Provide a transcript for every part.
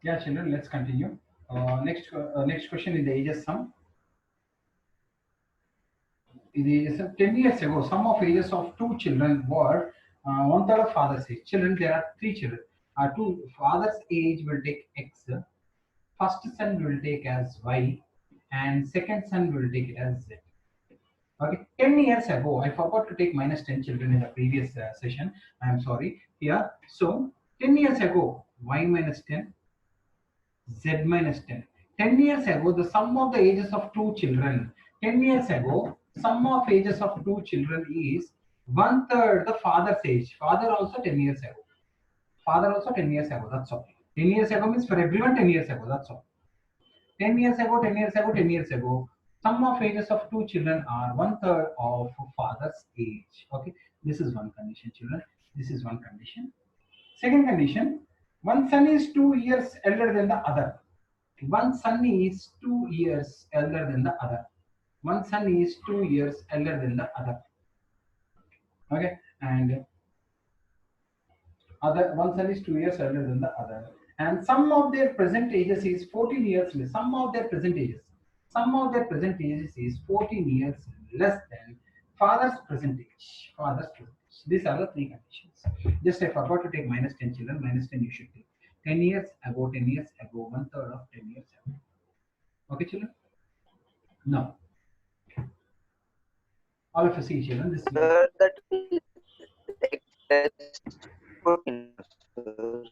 Yeah, children, let's continue. Next question in the ages sum. It is 10 years ago, sum of ages of two children were one third of father's age. Children, there are three children. Two father's age will take X, first son will take as Y, and second son will take it as Z. Okay, 10 years ago, I forgot to take minus 10 children in the previous session. I am sorry. Here, so 10 years ago, Y minus 10, Z minus 10. 10 years ago, the sum of the ages of two children. 10 years ago, sum of ages of two children is one third the father's age. Father also 10 years ago. Father also 10 years ago. That's all. 10 years ago means for everyone 10 years ago. That's all. 10 years ago, 10 years ago, 10 years ago. Sum of ages of two children are one third of father's age. Okay. This is one condition, children. This is one condition. Second condition, one son is 2 years elder than the other. One son is 2 years elder than the other. One son is 2 years elder than the other. Okay, and other one son is 2 years elder than the other. And sum of their present ages is 14 years less. Sum of their present ages. Sum of their present ages is 14 years less than father's present age. Father's present age. These are the three conditions. Just I forgot to take minus 10 children. Minus 10 you should take. 10 years ago, 10 years ago, one third of 10 years ago. Okay, children? Now, all of us see children. This will. Sir, that will express 14 sir.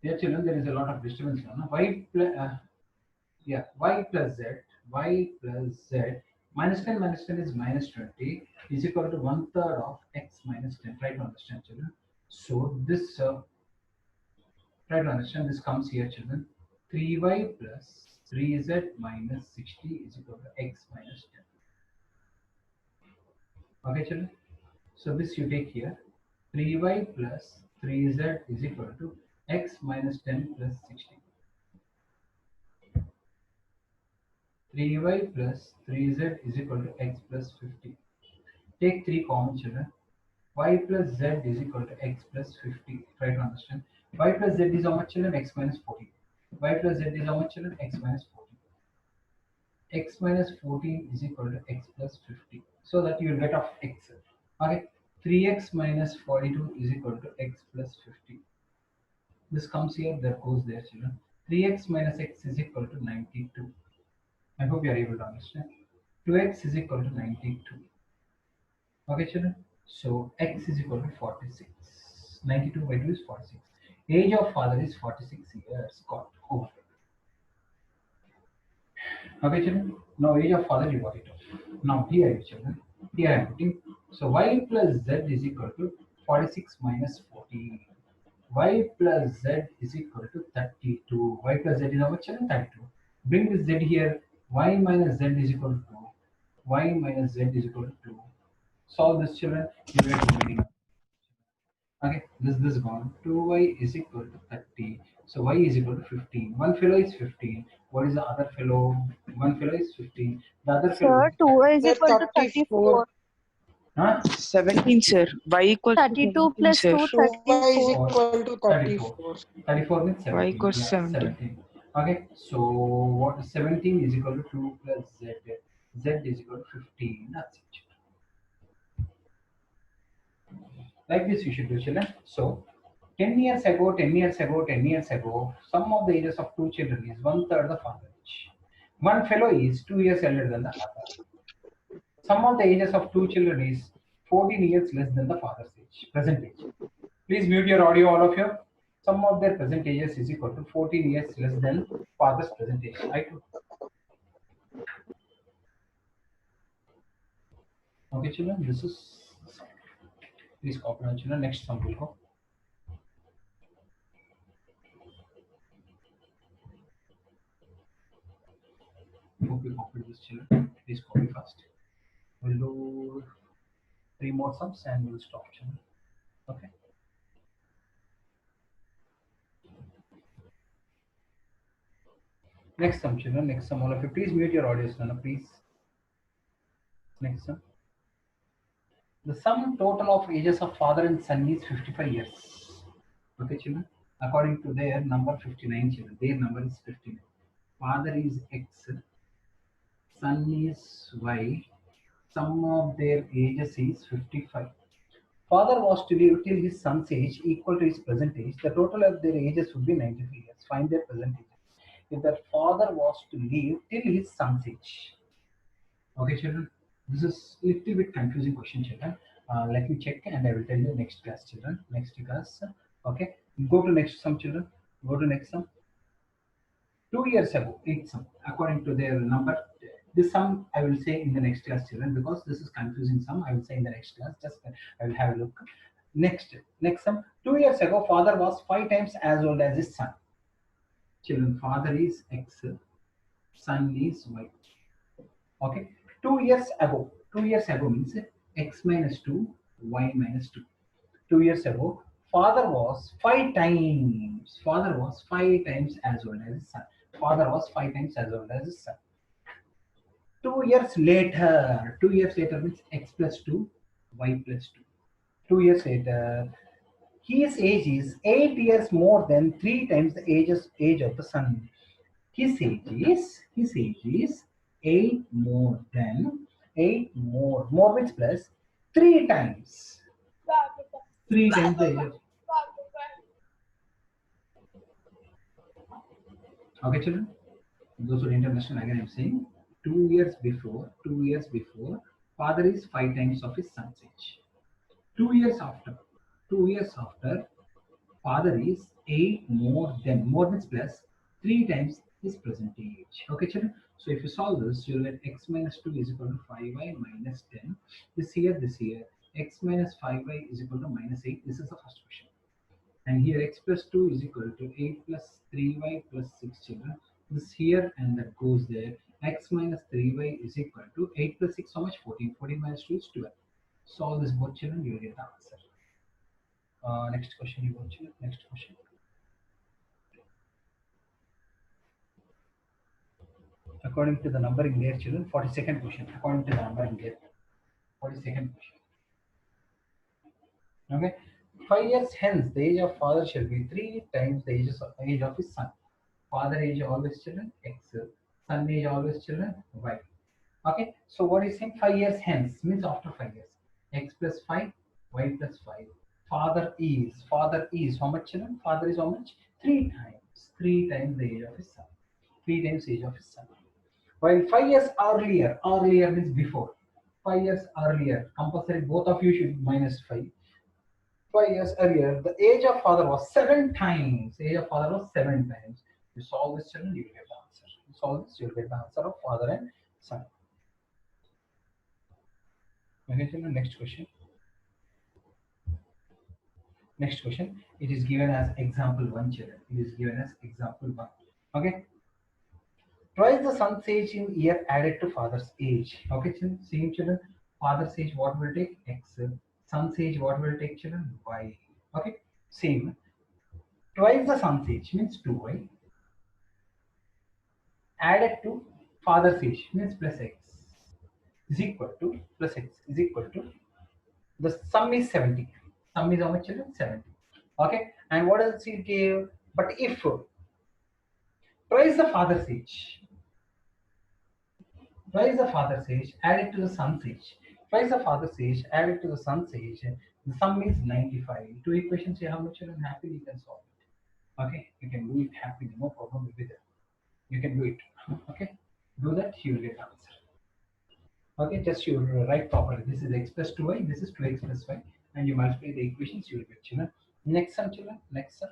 Yeah, children, there is a lot of disturbance now. No? Yeah, y plus z, y plus z, minus 10 is minus 20 is equal to one third of x minus 10. Try to understand, children. So this, try to understand, this comes here, children. 3y plus 3z minus 60 is equal to x minus 10. Okay, children. So this you take here. 3y plus 3z is equal to x minus 10 plus 60. 3y plus 3z is equal to x plus 50. Take 3 common, children. Y plus z is equal to x plus 50. Try to understand. Y plus z is how much, children? X minus 40. Y plus z is how much, children? X minus 40. X minus 14 is equal to x plus 50. So that you will get off x. Okay. 3x minus 42 is equal to x plus 50. This comes here, that goes there, children. 3x minus x is equal to 92. I hope you are able to understand. 2x is equal to 92. Okay, children. So x is equal to 46. 92 by 2 is 46. Age of father is 46 years. Got over. Okay, children. Now age of father you got it off. Now here, children. Here I am putting. So y plus z is equal to 46 minus 40. Y plus z is equal to 32. Y plus z is how much, children? 32. Bring this z here. Y minus z is equal to 2. Y minus z is equal to 2. Solve this, children. You get the meaning. Okay, this is gone. 2y is equal to 30. So y is equal to 15. One fellow is 15. What is the other fellow? One fellow is 15. The other fellow Sir, is 2 30. is Sir, equal to 34. 34. Huh? 17, sir. Y equals to 32 17, plus sir. 2, 2y is 34. Or equal to 34. 34. 34 means Y 17. equals Yeah, 17. 17. Okay, so what 17 is equal to 2 plus z. Z is equal to 15. That's it. Like this you should do, children. So 10 years ago, 10 years ago, 10 years ago, sum of the ages of two children is one third the father age. One fellow is 2 years elder than the other. Sum of the ages of two children is 14 years less than the father's age, present age. Please mute your audio, all of you. Sum of their present ages is equal to 14 years less than father's present age. Right? Okay, children, this is. Please copy on, children. Next sum will go. Hope you copied this, children. Please copy fast. We'll do 3 more sums and we'll stop, children. Okay. Next sum, children. Next sum, all of you. Please mute your audio, Nana, please. Next sum. The sum total of ages of father and son is 55 years. Okay, children. According to their number 59 children, their number is 59. Father is X, son is Y, sum of their ages is 55. Father was to live till his son's age equal to his present age. The total of their ages would be 93 years. Find their present age. If their father was to live till his son's age. Okay, children. This is little bit confusing question, children. Let me check and I will tell you next class, children. Next class. Okay. Go to next sum, children. Go to next sum. 2 years ago, eight sum. According to their number, this sum I will say in the next class, children, because this is confusing sum. I will say in the next class. Just I will have a look. Next sum. 2 years ago, father was 5 times as old as his son. Children, father is X, son is Y. Okay. 2 years ago. 2 years ago means X minus 2, Y minus 2. 2 years ago, father was 5 times. Father was 5 times as old as his son. Father was 5 times as old as his son. 2 years later. 2 years later means X plus 2, Y plus 2. 2 years later, his age is 8 years more than 3 times the age of the sun. His age is 8 more means plus 3 times. 3 times the age of. Okay, children. Those who didn't understand again, I'm saying 2 years before, father is 5 times of his son's age. 2 years after, 2 years after, father is 8 more means plus 3 times his present age. Okay, children. So if you solve this, you'll get x minus 2 is equal to 5y minus 10. This here, x minus 5y is equal to minus 8. This is the first question. And here x plus 2 is equal to 8 plus 3y plus 6, children. This here and that goes there. X minus 3y is equal to 8 plus 6, how much? 14. 14 minus 2 is 12. Solve this both, children, you will get the answer. Next question, you go, children. Next question. According to the numbering there, children, 42nd question. According to the numbering there, 42nd question. Okay. 5 years hence, the age of father shall be 3 times the age of his son. Father age always children X, son age always children Y. Okay. So what is saying? 5 years hence means after 5 years. X plus 5, Y plus 5. Father is how much, children? Father is how much? 3 times. 3 times the age of his son. 3 times the age of his son. While 5 years earlier means before. 5 years earlier, compulsory both of you should minus 5. 5 years earlier, the age of father was 7 times. Age of father was 7 times. You solve this, children, you will get the answer. You solve this, you will get the answer of father and son. Okay, children, next question. Next question. It is given as example 1, children. It is given as example 1. Okay. Twice the son's age in year added to father's age. Okay, children. Same, children. Father's age what will take? X. Son's age what will take, children? Y. Okay. Same. Twice the son's age means 2y added to father's age means plus x is equal to plus x is equal to the sum is 70. Sum is how much, children? 70. Okay. And what else he gave? But if twice the father's age, added to the son's age, twice the father's age added to the son's age, the sum is 95. Two equations you have, much, children? Happily you can solve it. Okay, you can do it happily, no problem will be there. You can do it. Okay, do that, you will get the answer. Okay, just you write properly. This is x plus 2y, this is 2x plus y, and you multiply the equations, you will get, children. Next sum, children. Next sum.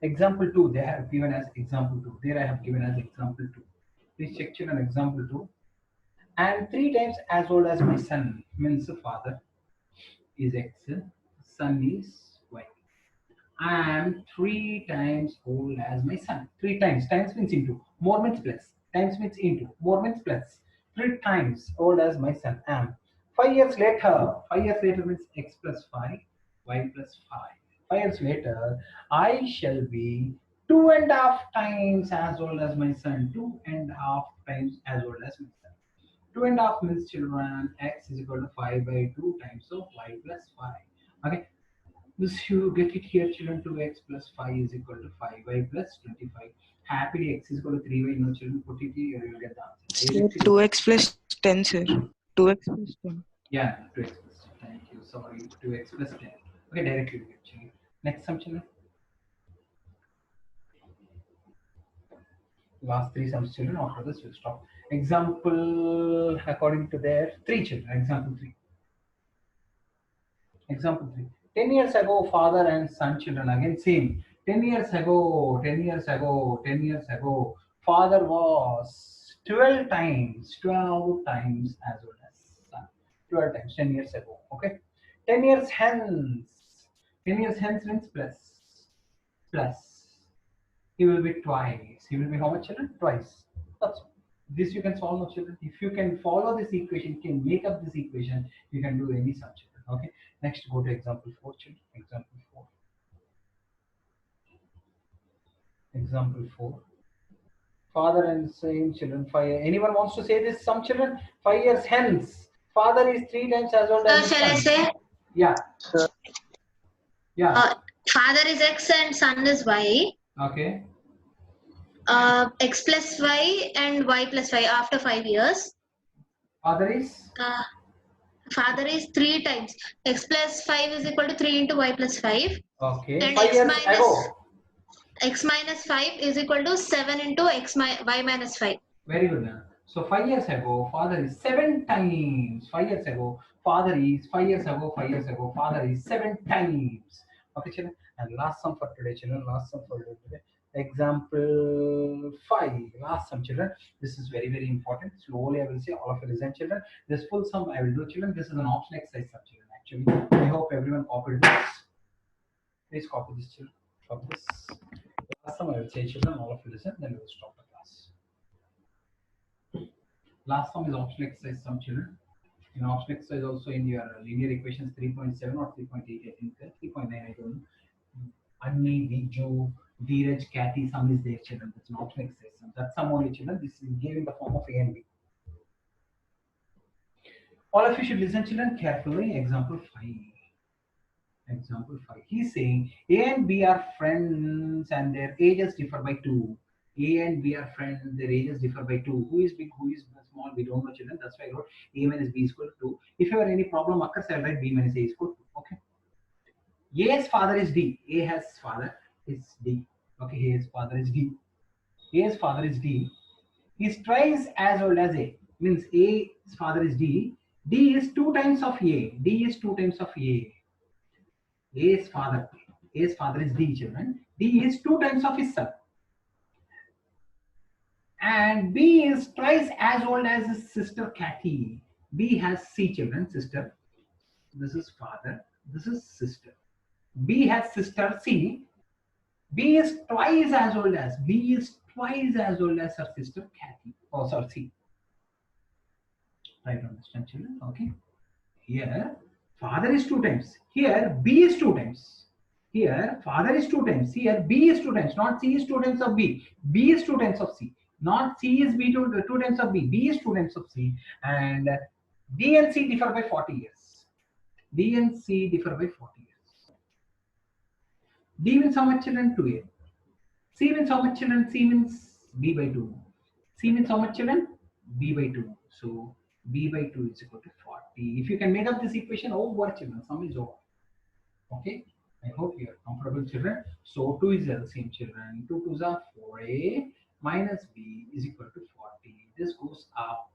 Example 2, they have given as example 2. There I have given as example 2. Please check, children, example 2. And 3 times as old as my son means the father is x, son is y. I am 3 times old as my son. 3 times. Times means into. More means plus. Times means into. More means plus. 3 times old as my son am. 5 years later. 5 years later means x plus 5, y plus 5. 5 years later, I shall be 2.5 times as old as my son. 2.5 times as old as my son. 2.5 means, children, x is equal to 5 by 2 times of y plus 5. Okay. This you get it here, children. 2x plus 5 is equal to 5y plus 25. Happily x is equal to 3y. No, children, put it here, you will get the answer. Sir, 2x plus 10, sir. 2x plus 10. Yeah, 2x plus 10. Thank you. Sorry, 2x plus 10. Okay, directly we get children. Next sum, children. Last three sums, children. After this, we'll stop. Example according to their three children. Example 3. Example 3. 10 years ago, father and son children, again same. 10 years ago, 10 years ago, 10 years ago, father was 12 times as old as son. 12 times, 10 years ago. Okay. 10 years hence. 10 years hence means plus. He will be twice. He will be how much, children? Twice. That's all. This you can solve, no, children. If you can follow this equation, you can make up this equation, you can do any sum, children. Okay. Next, go to example 4, children. Example 4. Example 4. Father and same children. 5. Anyone wants to say this? Some children. 5 years hence. Father is 3 times as old as his Shall I son. say? Yeah. Yeah. Father is X and son is Y. Okay. X plus Y and Y plus Y after 5 years. Father is. Father is 3 times. X plus 5 is equal to 3 into Y plus 5. Okay. And 5 X years minus ago. X minus 5 is equal to 7 into Y minus 5. Very good. So 5 years ago, father is 7 times. 5 years ago, father is 5 years ago. 5 years ago, father is 7 times. Okay, children. And last sum for today, children. Last sum for today. Example 5. Last sum, children. This is very, very important. Slowly, I will say all of you listen, children. This full sum I will do, children. This is an option exercise sum, children. Actually, I hope everyone copied this. Please copy this, children. Copy this. Last sum I will say, children. All of you listen. Then we will stop the class. Last sum is option exercise sum, children. In option exercise also in your linear equations 3.7 or 3.8, I think 3.9, I don't know. Anni, Viju, Dheeraj, Kathy, sum is there, children. That's an option exercise sum. That's sum only, children. This is given in the form of A and B. All of you should listen, children, carefully. Example 5. Example 5. He's saying A and B are friends and their ages differ by 2. A and B are friends, their ages differ by 2. Who is big, who is small, we don't know, children. That's why I wrote A minus B is equal to 2. If you have any problem occurs, I'll write B minus A is equal to 2. Okay. A's father is D. A has father is D. Okay, A's father is D. A's father is D. He's twice as old as A. Means A's father is D. D is 2 times of A. D is 2 times of A. A's father is D, children. D is 2 times of his son. And B is twice as old as his sister Kathy. B has C children, sister. This is father. This is sister. B has sister C. B is twice as old as her sister Kathy. Oh, sorry, C. Try to understand, children. Okay. Here, father is 2 times. Here, B is 2 times. Here, father is 2 times. Here, B is 2 times. Not C is 2 times of B. B is 2 times of C. Not C is B 2 times of B. B is 2 times of C. And D and C differ by 40 years. D and C differ by 40 years. D means how much, children? 2A. C means how much, children? C means B by 2. C means how much, children? B by 2. So B by 2 is equal to 40. If you can make up this equation, over, children. Sum is over. Okay. I hope you are comfortable, children. So 2 is LCM, children. 2 2s are 4A minus B is equal to 40. This goes up.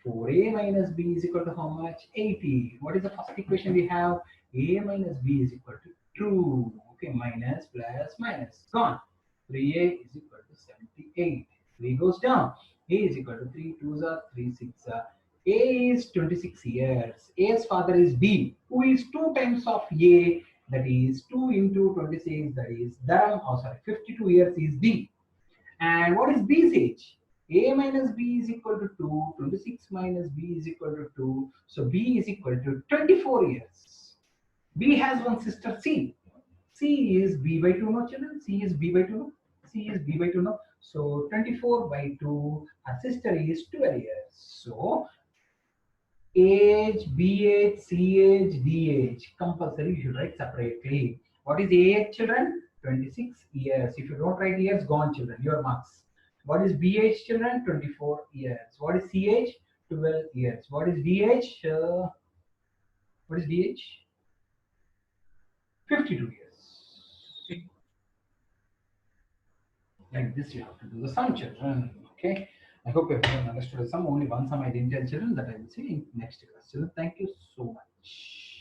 4A minus B is equal to how much? 80. What is the first equation we have? A minus B is equal to 2. Okay, minus plus minus. Gone. 3A is equal to 78. 3 goes down. A is equal to 3 2s are 3 6 are. A is 26 years. A's father is B, who is 2 times of A. That is 2 into 26. That is 52 years is B. And what is B's age? A minus B is equal to 2. 26 minus B is equal to 2. So B is equal to 24 years. B has one sister C. C is B by 2, no, children? C is B by 2, no? C is B by 2, no? So 24 by 2. Her sister is 12 years. So age, B age, C age, D age. Compulsory you should write separately. What is age, children? 26 years. If you don't write years, gone, children. Your marks. What is B age, children? 24 years. What is C age? 12 years. What is D age? What is D age? 52 years. Like this, you have to do the sum, children. Okay. I hope everyone understood the sum. Only one sum I didn't tell, children, that I will see in next class. Children, thank you so much.